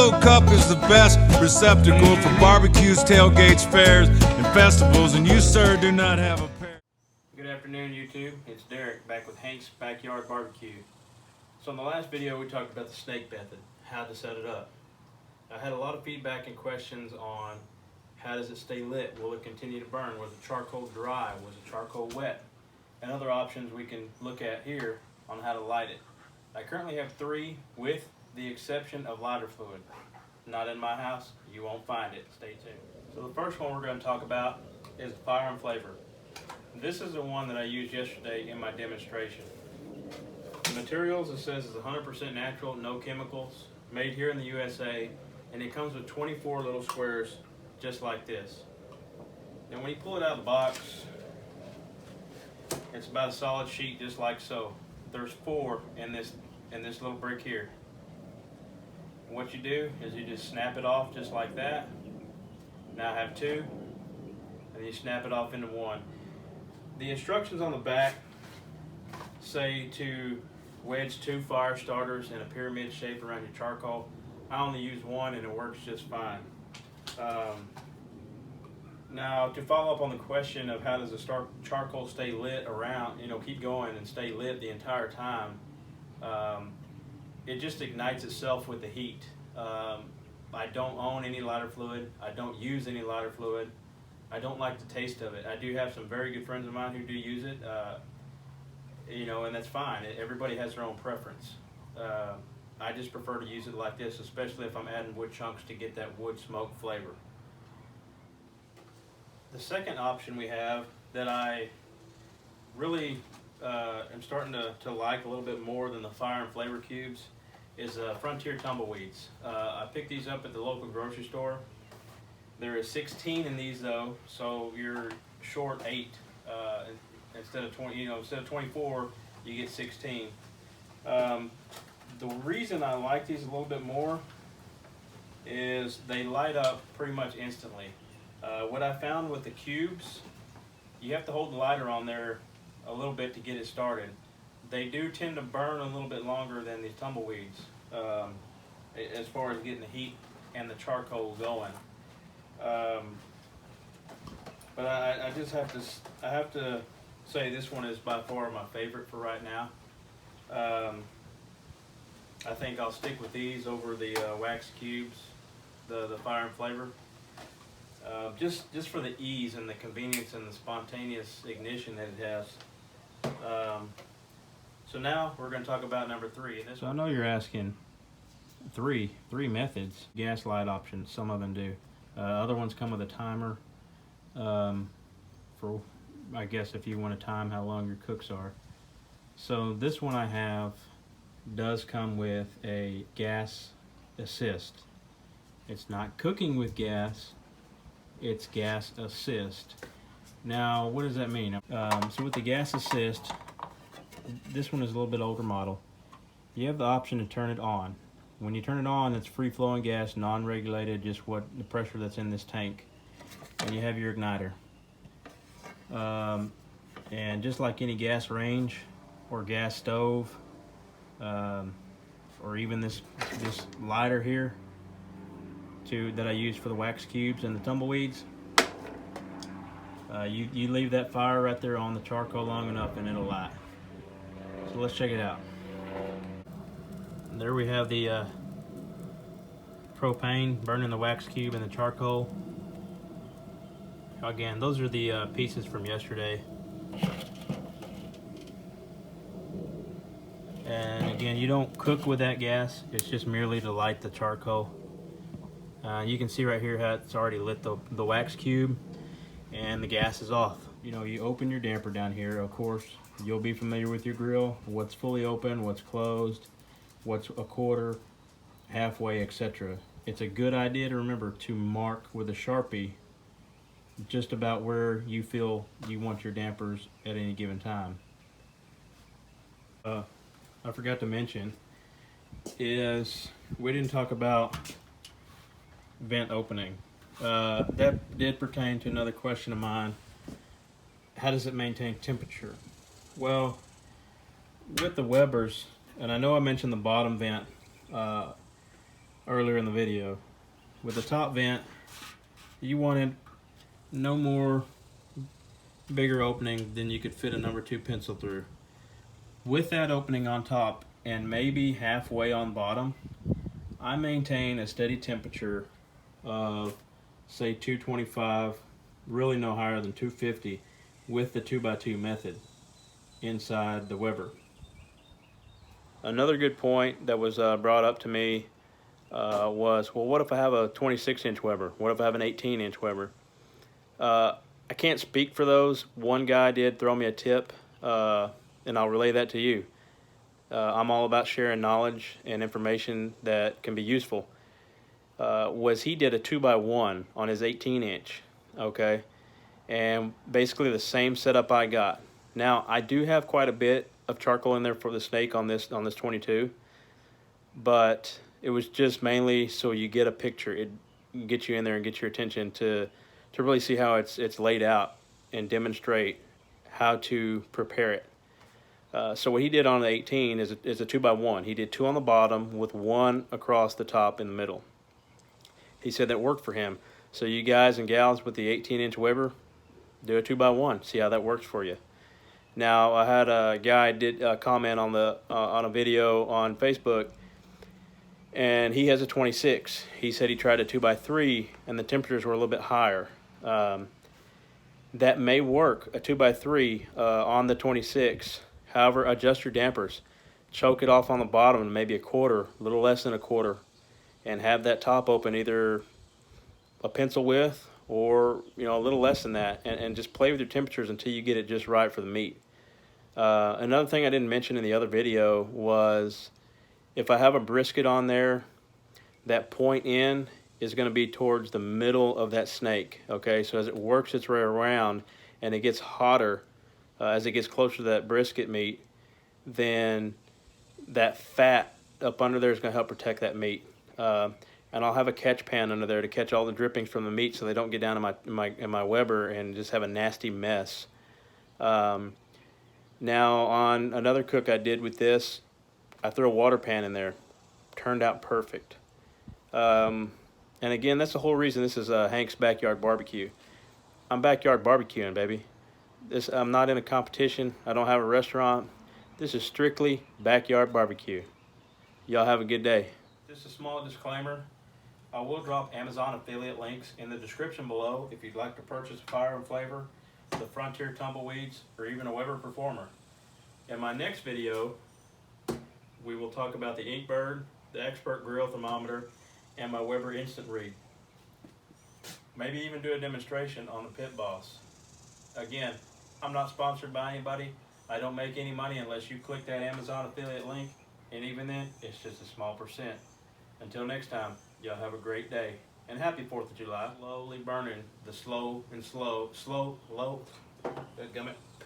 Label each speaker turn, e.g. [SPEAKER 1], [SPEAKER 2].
[SPEAKER 1] stove cup is the best receptacle for barbecues, tailgates, fairs, and festivals, and you, sir, do not have a pair.
[SPEAKER 2] Good afternoon, YouTube. It's Derek back with Hank's Backyard Barbecue. So in the last video, we talked about the snake method, how to set it up. I had a lot of feedback and questions on how does it stay lit? Will it continue to burn? Was the charcoal dry? Was the charcoal wet? And other options we can look at here on how to light it. I currently have 3 with the exception of lighter fluid. Not in my house, you won't find it. Stay tuned. So the first one we're going to talk about is fire and flavor. This is the one that I used yesterday in my demonstration. The materials, it says, is 100% natural, no chemicals, made here in the USA, and it comes with 24 little squares just like this. And when you pull it out of the box, it's about a solid sheet just like so. There's 4 in this little brick here. And what you do is you just snap it off just like that. Now I have 2, and you snap it off into 1. The instructions on the back say to wedge 2 fire starters in a pyramid shape around your charcoal. I only use 1 and it works just fine. Now, to follow up on the question of how does the charcoal stay lit around, keep going and stay lit the entire time, it just ignites itself with the heat. I don't own any lighter fluid. I don't use any lighter fluid. I don't like the taste of it. I do have some very good friends of mine who do use it, and that's fine. Everybody has their own preference. I just prefer to use it like this, especially if I'm adding wood chunks to get that wood smoke flavor. The second option we have that I really am starting to like a little bit more than the fire and flavor cubes is Frontier Tumbleweeds. I picked these up at the local grocery store. There is 16 in these though, so you're short 8. Instead of 20, instead of 24, you get 16. The reason I like these a little bit more is they light up pretty much instantly. What I found with the cubes, you have to hold the lighter on there a little bit to get it started. They do tend to burn a little bit longer than these tumbleweeds, as far as getting the heat and the charcoal going. But I just have to say this one is by far my favorite for right now. I think I'll stick with these over the wax cubes, the fire and flavor. Just for the ease and the convenience and the spontaneous ignition that it has. So now we're going to talk about number 3. So I know you're asking three methods. Gas light options, some of them do. Other ones come with a timer for, I guess, if you want to time how long your cooks are. So this one I have does come with a gas assist. It's not cooking with gas, it's gas assist. Now, what does that mean? So with the gas assist, this one is a little bit older model. You have the option to turn it on. When you turn it on, it's free-flowing gas, non-regulated, just what the pressure that's in this tank. And you have your igniter. And just like any gas range or gas stove, or even this lighter here that I use for the wax cubes and the tumbleweeds, you leave that fire right there on the charcoal long enough and it'll light. So let's check it out. And there we have the propane burning the wax cube and the charcoal. Again, those are the pieces from yesterday. And again, you don't cook with that gas, it's just merely to light the charcoal. You can see right here how it's already lit the wax cube and the gas is off. You open your damper down here. Of course, you'll be familiar with your grill, what's fully open, what's closed, what's a quarter, halfway, etc. It's a good idea to remember to mark with a Sharpie just about where you feel you want your dampers at any given time. I forgot to mention is we didn't talk about vent opening. That did pertain to another question of mine. How does it maintain temperature? Well, with the Webers, and I know I mentioned the bottom vent earlier in the video. With the top vent, you wanted no more bigger opening than you could fit a number 2 pencil through. With that opening on top and maybe halfway on bottom, I maintain a steady temperature of say 225, really no higher than 250 with the 2x2 method inside the Weber. Another good point that was brought up to me was, well, what if I have a 26-inch Weber? What if I have an 18-inch Weber? I can't speak for those. One guy did throw me a tip, and I'll relay that to you. I'm all about sharing knowledge and information that can be useful. He did a 2x1 on his 18-inch, okay? And basically the same setup I got. Now, I do have quite a bit of charcoal in there for the snake on this 22, but it was just mainly so you get a picture. It gets you in there and get your attention to really see how it's laid out and demonstrate how to prepare it. So what he did on the 18 is a 2x1. He did 2 on the bottom with 1 across the top in the middle. He said that worked for him. So you guys and gals with the 18-inch Weber, do a 2x1. See how that works for you. Now, I had a guy did comment on a video on Facebook, and he has a 26. He said he tried a 2x3, and the temperatures were a little bit higher. That may work, a 2x3 on the 26. However, adjust your dampers. Choke it off on the bottom and maybe a quarter, a little less than a quarter, and have that top open either a pencil width or a little less than that, and just play with your temperatures until you get it just right for the meat. Another thing I didn't mention in the other video was if I have a brisket on there, that point in is going to be towards the middle of that snake. Okay, so as it works its way around and it gets hotter as it gets closer to that brisket meat, then that fat up under there is going to help protect that meat. And I'll have a catch pan under there to catch all the drippings from the meat so they don't get down in my Weber and just have a nasty mess. Now, on another cook I did with this, I threw a water pan in there. Turned out perfect. And again, that's the whole reason this is Hank's Backyard Barbecue. I'm backyard barbecuing, baby. I'm not in a competition. I don't have a restaurant. This is strictly backyard barbecue. Y'all have a good day. Just a small disclaimer. I will drop Amazon affiliate links in the description below if you'd like to purchase Fire and Flavor, the Frontier Tumbleweeds, or even a Weber Performer. In my next video, we will talk about the Inkbird, the Expert Grill Thermometer, and my Weber Instant Read. Maybe even do a demonstration on the Pitboss. Again, I'm not sponsored by anybody. I don't make any money unless you click that Amazon affiliate link, and even then, it's just a small percent. Until next time, y'all have a great day, and happy 4th of July. Slowly burning the low. Dadgummit.